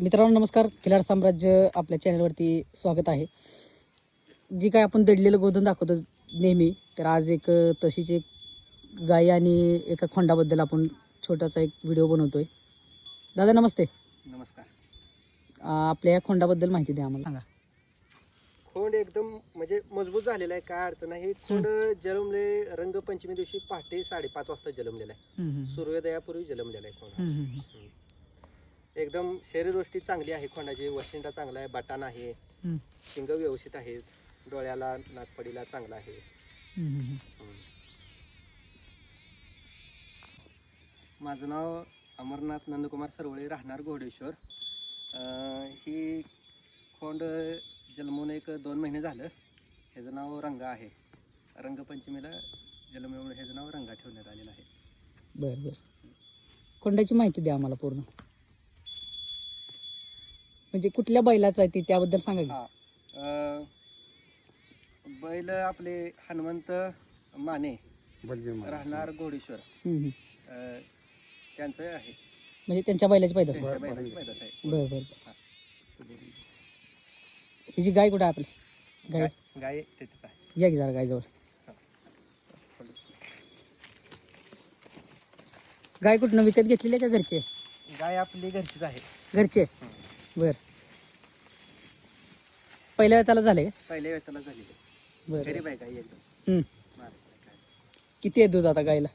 मित्रांनो नमस्कार. खिलार साम्राज्य आपल्या चॅनलवरती स्वागत आहे. जी काय आपण दडलेलं गोधन दाखवतो नेहमी, तर आज एक तशीच एक गाय आणि एका खोंडाबद्दल आपण छोटासा एक व्हिडिओ बनवतोय. दादा नमस्ते. नमस्कार. आपल्या या खोंडाबद्दल माहिती द्या आम्हाला. सांगा. खोंड एकदम म्हणजे मजबूत झालेला आहे, काय अडचण नाही. खोंड जन्मले रंगपंचमी दिवशी पहाटे 5:30 वाजता जन्मलेला आहे. सूर्योदयापूर्वी जन्मलेला आहे खोंड. एकदम शरीरदृष्टी चांगली आहे खोंडाची. वशिंडा चांगला आहे, बटाण आहे, शिंग व्यवस्थित आहे, डोळ्याला नागपडीला चांगला आहे. माझं नाव अमरनाथ नंदकुमार सरवळे, राहणार घोडेश्वर. ही खोंड जन्मून 1-2 महिने झालं. ह्याचं नाव रंगा आहे. रंगपंचमीला जन्मल्यामुळे ह्याचं नाव रंगा ठेवण्यात आलेलं आहे. बरं बरं. खोंडाची माहिती द्या आम्हाला पूर्ण. म्हणजे कुठल्या बैलाचं आहे ती त्याबद्दल सांगा की. बैल आपले हनुमंत माने, राहणार घोडेश्वर, त्यांचं आहे. म्हणजे त्यांच्या बैलाची पैदास आहे. बरं बरं. हिची गाय कुठं आहे आपली? गाय तिथेच आहे. या की जरा गायजवळ. गाय कुठनं विकत घेतलेली आहे का घरची आहे? गाय आपली घरचीच आहे. घरची आहे. बर. पहिल्या वेळेला झाले का? पहिल्या वेळेला झालेली. बरं. गरीब आहे गाय एकदम. किती आहे दूध आता गायला?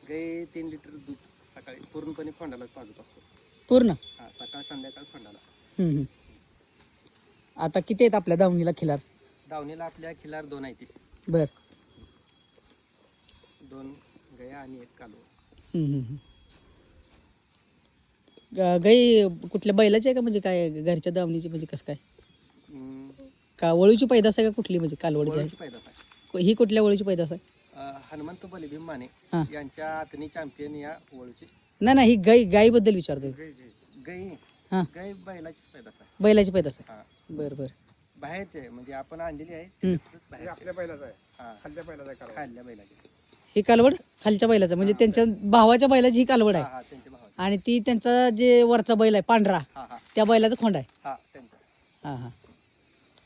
गाय 3 लिटर दूध सकाळी पूर्णपणे खोंडालाच पाजत असतो. पूर्ण? सकाळ संध्याकाळ खोंडाला. आता किती आहेत आपल्या दावणीला खिलार? दावणीला आपल्या खिलार 2 आहेत. बर. 2 गया आणि 1 कालवड. गाई कुठल्या बैलाची आहे का म्हणजे काय घरच्या दावणीची म्हणजे कसं काय? का वळूची पैदास आहे का कुठली म्हणजे कालवड जी पैदास आहे? आहे ही कुठल्या वळूची पैदास आहे? हनुमंत बलिभीम माने यांच्या हातनी चॅम्पियन या वळूची. नाही ही गायीबद्दल विचारतोय. गाई हां गाय बैलाची पैदास आहे. बैलाची पैदास आहे. बरं बरं. बाहेरचे म्हणजे आपण आणलेली आहे आपल्या बैलाचा आहे. खाल्ल्या बैलाची. ही कालवड खालच्या बैलाचं म्हणजे त्यांच्या भावाच्या बैलाची ही कालवड आहे. त्यांच्या भावाची. आणि ती त्यांचा जे वरचा बैल आहे पांढरा त्या बैलाचा खोंड आहे. त्यांचा. हां हां.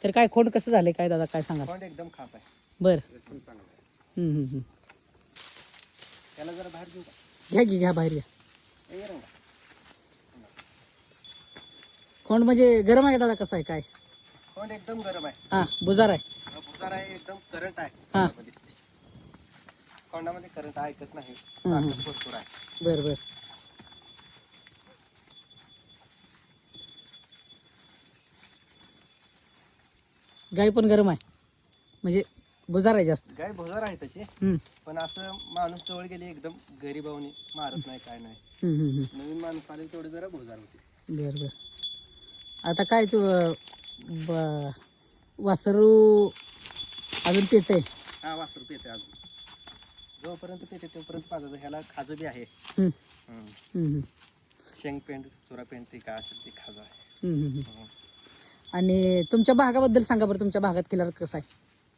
तर काय खोंड कसं झाले काय दादा काय सांगा? खोंड एकदम खास आहे. बरं. त्याला जरा बाहेर घेऊ का? घ्या की घ्या बाहेर घ्या. ये रंगा. खोंड म्हणजे गरम आहे दादा कसं आहे काय? खोंड एकदम गरम आहे. हां बुजार आहे. बुजार आहे, एकदम करंट आहे. हां. खोंडामध्ये करंट ऐकत नाही. ताकद भरपूर आहे. बरं बरं. गाय पण गरम आहे म्हणजे बुजार आहे जास्त. गाय भुजार आहे तशी, पण असं माणूस जवळ गेले एकदम गरीबावणी मारत नाही काय नाही. नवीन माणूस आले तेवढे जरा भुजार होते. बरं बरं. आता काय तू वासरू अजून पेते? हा वासरू पेते अजून. जोपर्यंत पेते तोपर्यंत पाजायचं. ह्याला खाजं बी आहे. शेंग पेंट चुरा पेंट ते काय असेल ते खाजं आहे. आणि तुमच्या भागाबद्दल सांगा बरं. तुमच्या भागात खिलार कसं आहे?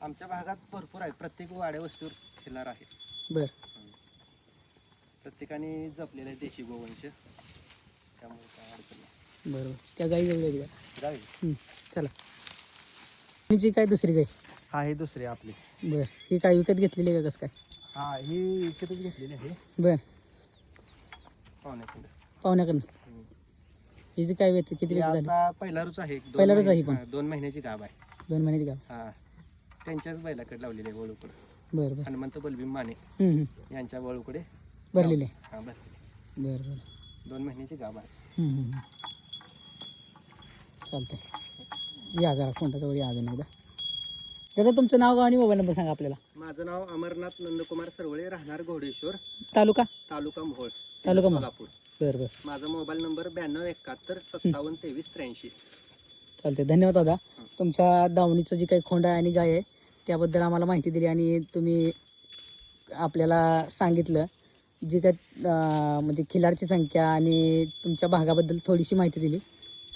आमच्या भागात भरपूर आहेत. प्रत्येक वाड्या वस्तीवर खिलार आहे. बर. प्रत्येकाने जपलेलं आहे देशी गोवंश, त्यामुळे काय अडचण नाही. बरोबर. त्या गाई जवळ गावी चला. हिची काय दुसरी गाय? हा ही दुसरी आपली. बर. ही काय विकत घेतलेली आहे का कसं काय? हा ही विकतच घेतलेली आहे. बर. पाहुण्याकडून. हिची काय वेत किती वेत झाली? आता पहिलारूच आहे. पहिलारूच आहे पण 2 महिन्याची गाभ आहे. 2 महिन्याची गाव. हा त्यांच्याच बैलाकडे लावलेली आहे वळूकडे. बरं बरं. हनुमंत बलभीम माने यांच्या वळूकडे भरलेले. हा बस. बरं बरं. 2 महिन्याची गाभ आहे. चालतंय. या जरा खोंडाजवळ या अजून एकदा. दादा तुमचं नाव आणि मोबाईल नंबर सांगा आपल्याला. माझं नाव अमरनाथ नंदकुमार सरवळे, राहणार घोडेश्वर, तालुका मोहोळ, तालुका सोलापूर. बरं बरं. माझा मोबाईल नंबर 9271572383. चालते. धन्यवाद दादा. तुमच्या दावणीचं जी काही खोंड आहे आणि गाय आहे त्याबद्दल आम्हाला माहिती दिली आणि तुम्ही आपल्याला सांगितलं जी काय म्हणजे खिलारची संख्या आणि तुमच्या भागाबद्दल थोडीशी माहिती दिली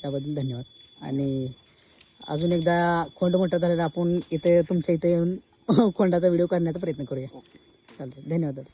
त्याबद्दल धन्यवाद. आणि अजून एकदा खोंड मोठा झालेला आपण इथे तुमच्या इथे येऊन खोंडाचा व्हिडिओ करण्याचा प्रयत्न करूया. ओके चालते. धन्यवाद दादा.